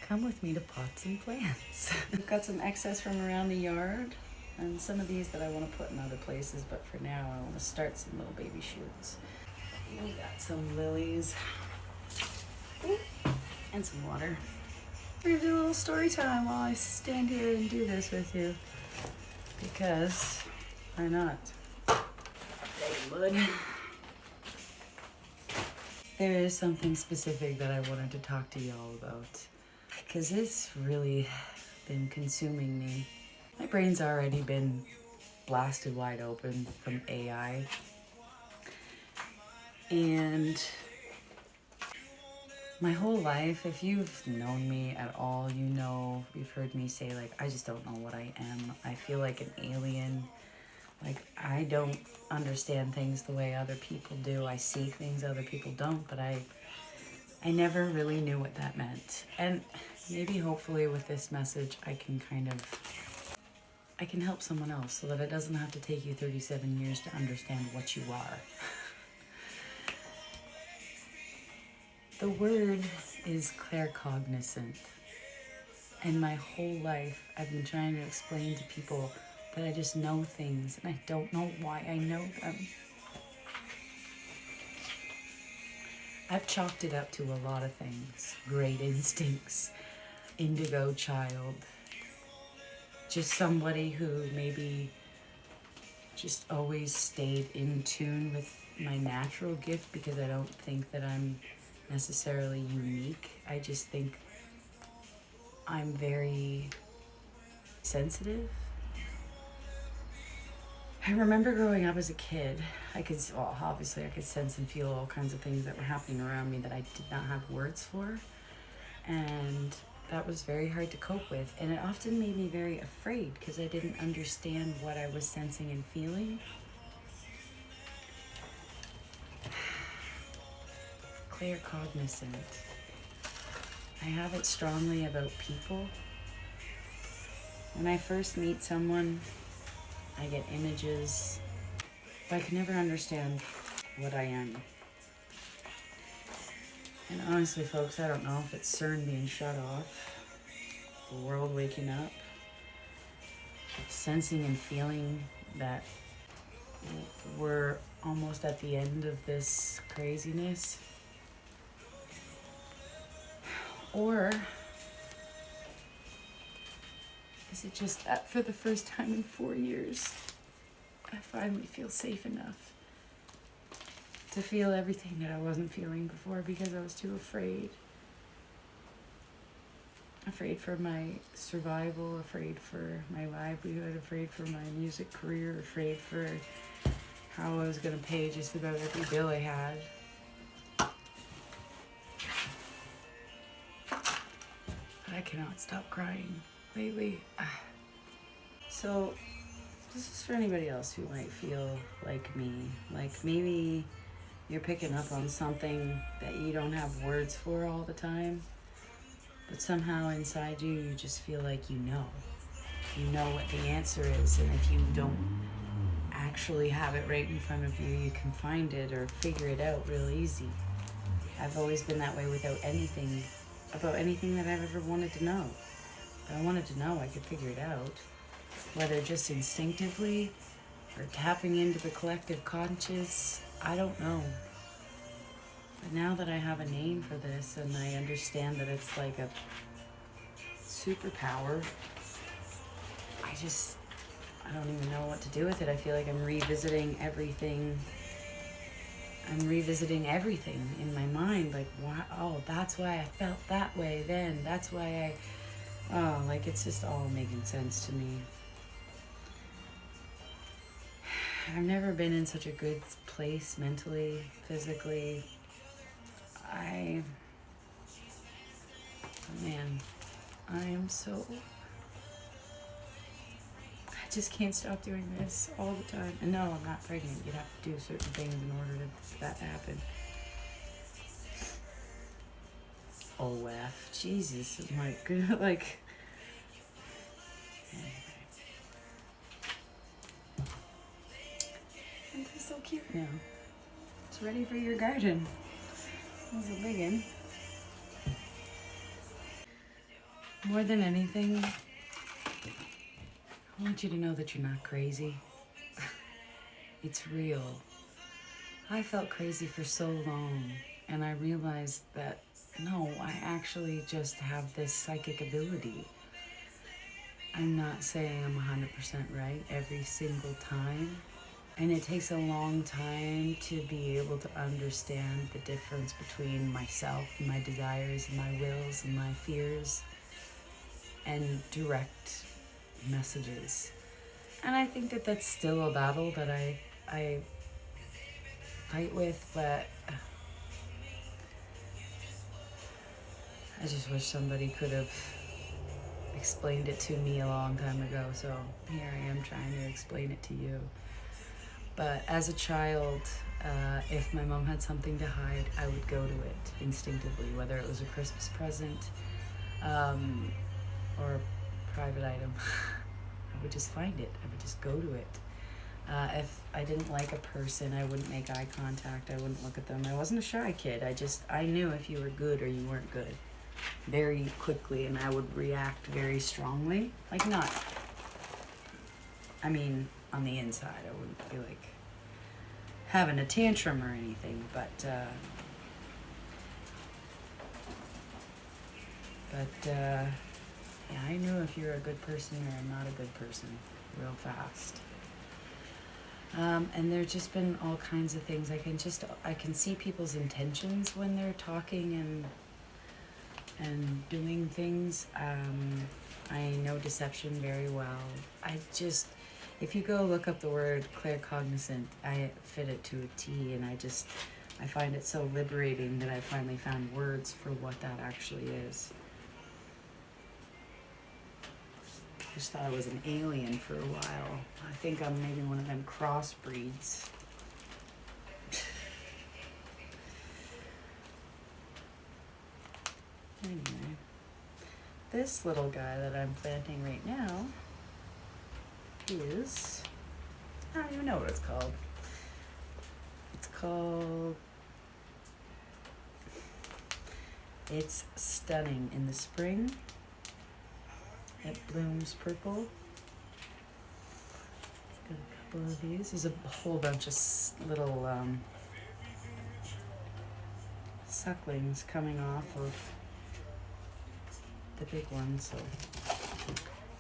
come with me to pots and plants. I've got some excess from around the yard and some of these that I want to put in other places, but for now I want to start some little baby shoots. We got some lilies. Ooh, and some water. We're gonna do a little story time while I stand here and do this with you. Because why not? Hey, bud. There is something specific that I wanted to talk to y'all about. Because it's really been consuming me. My brain's already been blasted wide open from AI. And my whole life, if you've known me at all, you know, you've heard me say, like, I just don't know what I am. I feel like an alien. Like, I don't understand things the way other people do. I see things other people don't, but I never really knew what that meant. And maybe, hopefully, with this message, I can help someone else so that it doesn't have to take you 37 years to understand what you are. The word is claircognizant, and my whole life I've been trying to explain to people that I just know things and I don't know why I know them. I've chalked it up to a lot of things. Great instincts, indigo child, just somebody who maybe just always stayed in tune with my natural gift, because I don't think that I'm necessarily unique. I just think I'm very sensitive. I remember growing up as a kid, obviously I could sense and feel all kinds of things that were happening around me that I did not have words for. And that was very hard to cope with. And it often made me very afraid because I didn't understand what I was sensing and feeling. Claircognizant. I have it strongly about people. When I first meet someone, I get images, but I can never understand what I am. And honestly, folks, I don't know if it's CERN being shut off, the world waking up, sensing and feeling that we're almost at the end of this craziness. Or is it just that for the first time in 4 years, I finally feel safe enough to feel everything that I wasn't feeling before because I was too afraid. Afraid for my survival, afraid for my livelihood, afraid for my music career, afraid for how I was going to pay just about every bill I had. I cannot stop crying lately. So this is for anybody else who might feel like me. Like maybe you're picking up on something that you don't have words for all the time, but somehow inside you, you just feel like you know. You know what the answer is, and if you don't actually have it right in front of you, you can find it or figure it out real easy. I've always been that way about anything that I've ever wanted to know. If I wanted to know, I could figure it out. Whether just instinctively or tapping into the collective conscious, I don't know. But now that I have a name for this and I understand that it's like a superpower, I don't even know what to do with it. I feel like I'm revisiting everything in my mind. Like, wow, that's why I felt that way then. That's why it's just all making sense to me. I've never been in such a good place mentally, physically. I just can't stop doing this all the time. And no, I'm not pregnant. You'd have to do certain things in order for that to happen. OF. Jesus, my God, like... Anyway. It's so cute now. It's ready for your garden. That was a big one. more than anything, I want you to know that you're not crazy. It's real. I felt crazy for so long, and I realized that no, I actually just have this psychic ability. I'm not saying I'm 100% right every single time, and it takes a long time to be able to understand the difference between myself, my desires, my wills, and my fears, and direct messages. And I think that that's still a battle that I fight with, but I just wish somebody could have explained it to me a long time ago, so here I am trying to explain it to you. But as a child, if my mom had something to hide, I would go to it instinctively, whether it was a Christmas present or a private item. I would just find it. I would just go to it. If I didn't like a person, I wouldn't make eye contact. I wouldn't look at them. I wasn't a shy kid. I knew if you were good or you weren't good very quickly, and I would react very strongly. Like not, I mean, on the inside, I wouldn't be like having a tantrum or anything, but yeah, I knew if you're a good person or not a good person real fast. And there's just been all kinds of things. I can see people's intentions when they're talking and doing things. I know deception very well. If you go look up the word claircognizant, I fit it to a T, and I find it so liberating that I finally found words for what that actually is. I just thought I was an alien for a while. I think I'm maybe one of them crossbreeds. Anyway, this little guy that I'm planting right now is, I don't even know what it's called. It's stunning in the spring. It blooms purple. Got a couple of these. There's a whole bunch of little sucklings coming off of the big one, so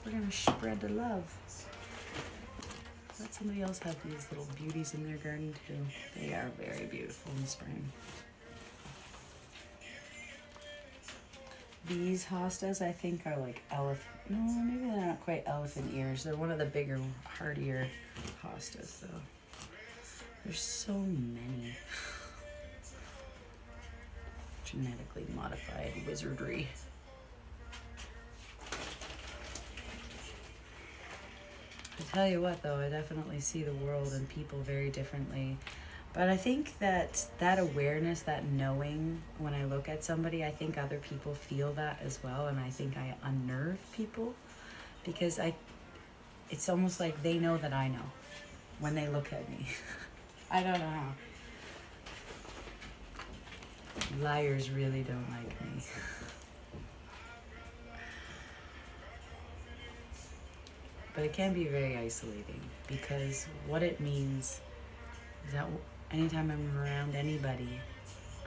we're gonna spread the love. Let somebody else have these little beauties in their garden too. They are very beautiful in the spring. These hostas, I think, are like no, maybe they're not quite elephant ears. They're one of the bigger, hardier hostas, though. There's so many. Genetically modified wizardry. I tell you what, though, I definitely see the world and people very differently. But I think that awareness, that knowing, when I look at somebody, I think other people feel that as well, and I think I unnerve people because it's almost like they know that I know when they look at me. I don't know how. Liars really don't like me. But it can be very isolating because what it means is that anytime I'm around anybody,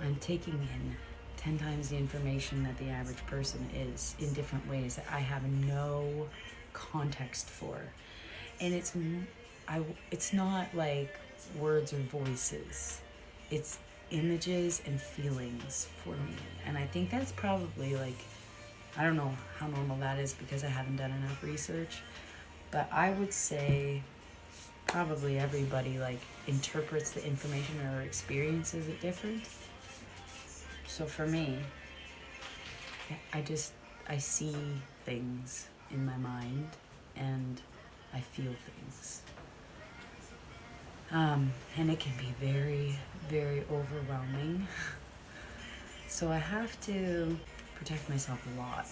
I'm taking in 10 times the information that the average person is in different ways that I have no context for. And it's not like words or voices. It's images and feelings for me. And I think that's probably like, I don't know how normal that is because I haven't done enough research, but I would say probably everybody like interprets the information or experiences it different. So for me, I see things in my mind and I feel things. And it can be very, very overwhelming. So I have to protect myself a lot.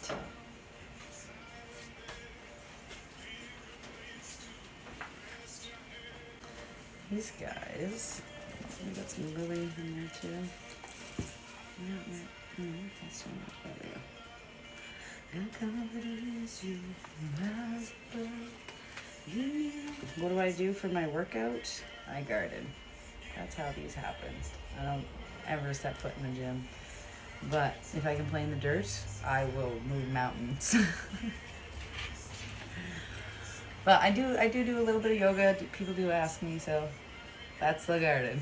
These guys, we got some lily in there too. That's not there we go. And confidence you rise above. What do I do for my workout? I garden. That's how these happen. I don't ever set foot in the gym. But if I can play in the dirt, I will move mountains. But I do a little bit of yoga. People do ask me, so that's the garden.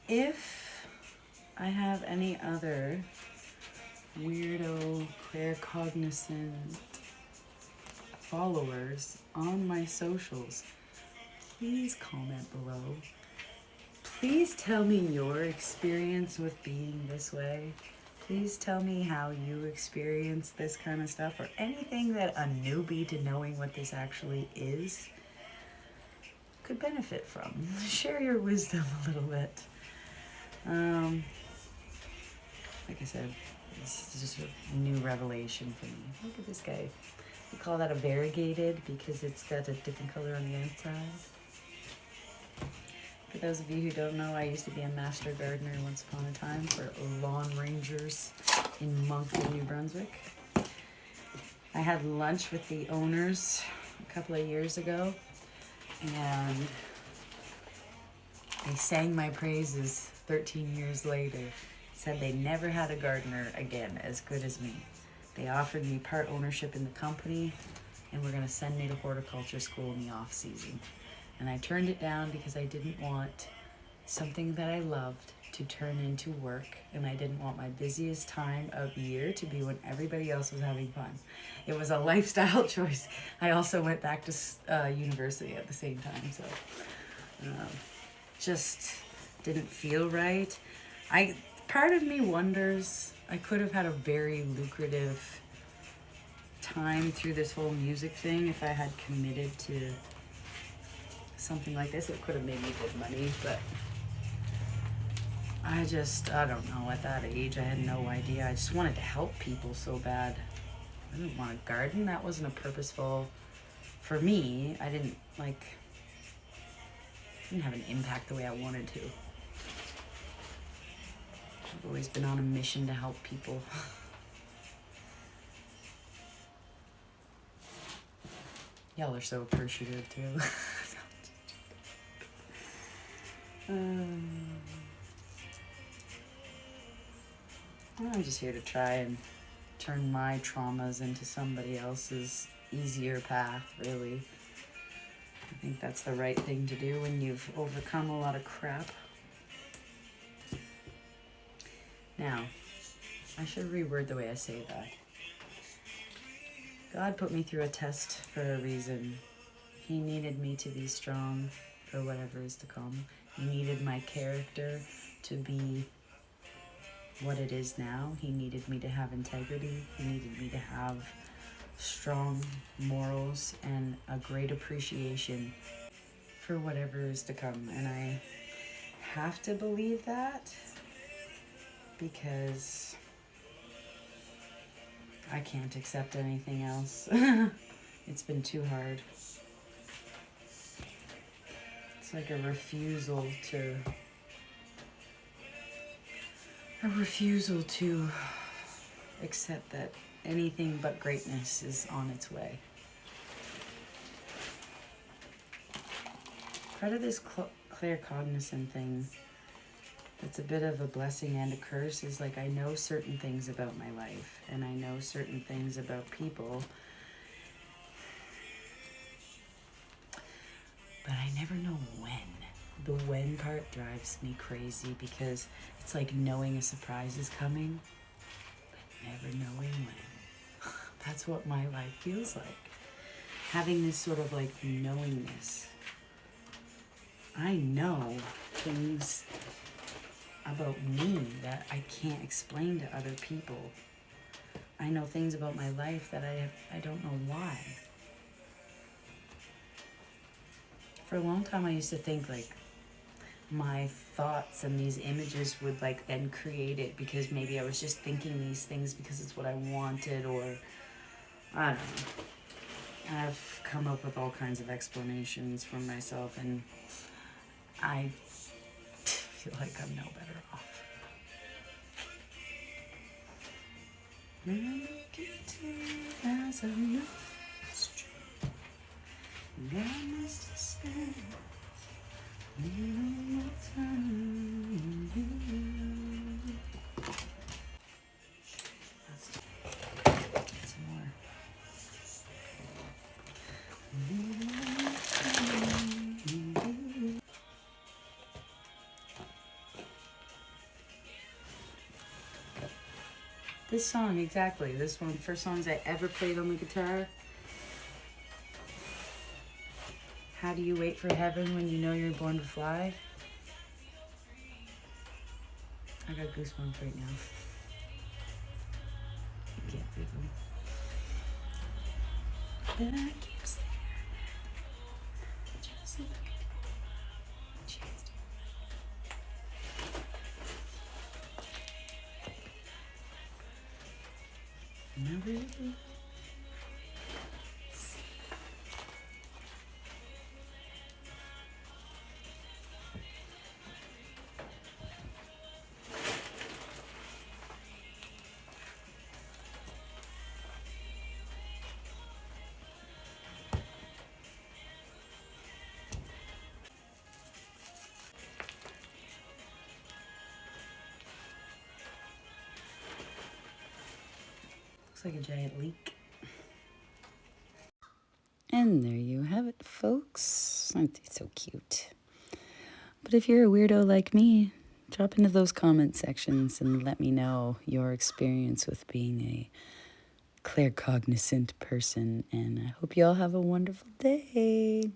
If I have any other weirdo claircognizant followers on my socials, please comment below. Please tell me your experience with being this way. Please tell me how you experience this kind of stuff, or anything that a newbie to knowing what this actually is could benefit from. Share your wisdom a little bit. Like I said, this is just a new revelation for me. Look at this guy. We call that a variegated because it's got a different color on the outside. For those of you who don't know, I used to be a master gardener once upon a time for lawn rangers in Moncton, New Brunswick. I had lunch with the owners a couple of years ago, and they sang my praises 13 years later. Said they never had a gardener again as good as me. They offered me part ownership in the company, and were going to send me to horticulture school in the off season. And I turned it down because I didn't want something that I loved to turn into work, and I didn't want my busiest time of year to be when everybody else was having fun. It was a lifestyle choice. I also went back to university at the same time, so just didn't feel right. Part of me wonders, I could have had a very lucrative time through this whole music thing if I had committed to something like this. It could have made me good money, but I don't know. At that age, I had no idea. I just wanted to help people so bad. I didn't want to garden. That wasn't a purposeful, for me, I didn't have an impact the way I wanted to. I've always been on a mission to help people. Y'all are so appreciative too. I'm just here to try and turn my traumas into somebody else's easier path, really. I think that's the right thing to do when you've overcome a lot of crap. Now, I should reword the way I say that. God put me through a test for a reason. He needed me to be strong for whatever is to come. He needed my character to be what it is now. He needed me to have integrity. He needed me to have strong morals and a great appreciation for whatever is to come. And I have to believe that, because I can't accept anything else. It's been too hard. It's like a refusal to accept that anything but greatness is on its way. Part of this claircognizant thing that's a bit of a blessing and a curse is I know certain things about my life, and I know certain things about people, but I never know when. The when part drives me crazy, because it's like knowing a surprise is coming, but never knowing when. That's what my life feels like. Having this sort of knowingness. I know things about me that I can't explain to other people. I know things about my life that I don't know why. For a long time I used to think my thoughts and these images would like then create it, because maybe I was just thinking these things because it's what I wanted, or I don't know. I've come up with all kinds of explanations for myself, and I feel like I'm no better off. As a mystery, God must have spent a little more time with you. Some more. This song, exactly. This one, first songs I ever played on the guitar. How do you wait for heaven when you know you're born to fly? I got goosebumps right now. I can't think of them. But I keep staring, just looking for a chance to never. Looks like a giant leak. And there you have it, folks. Aren't they so cute? But if you're a weirdo like me, drop into those comment sections and let me know your experience with being a claircognizant person. And I hope you all have a wonderful day.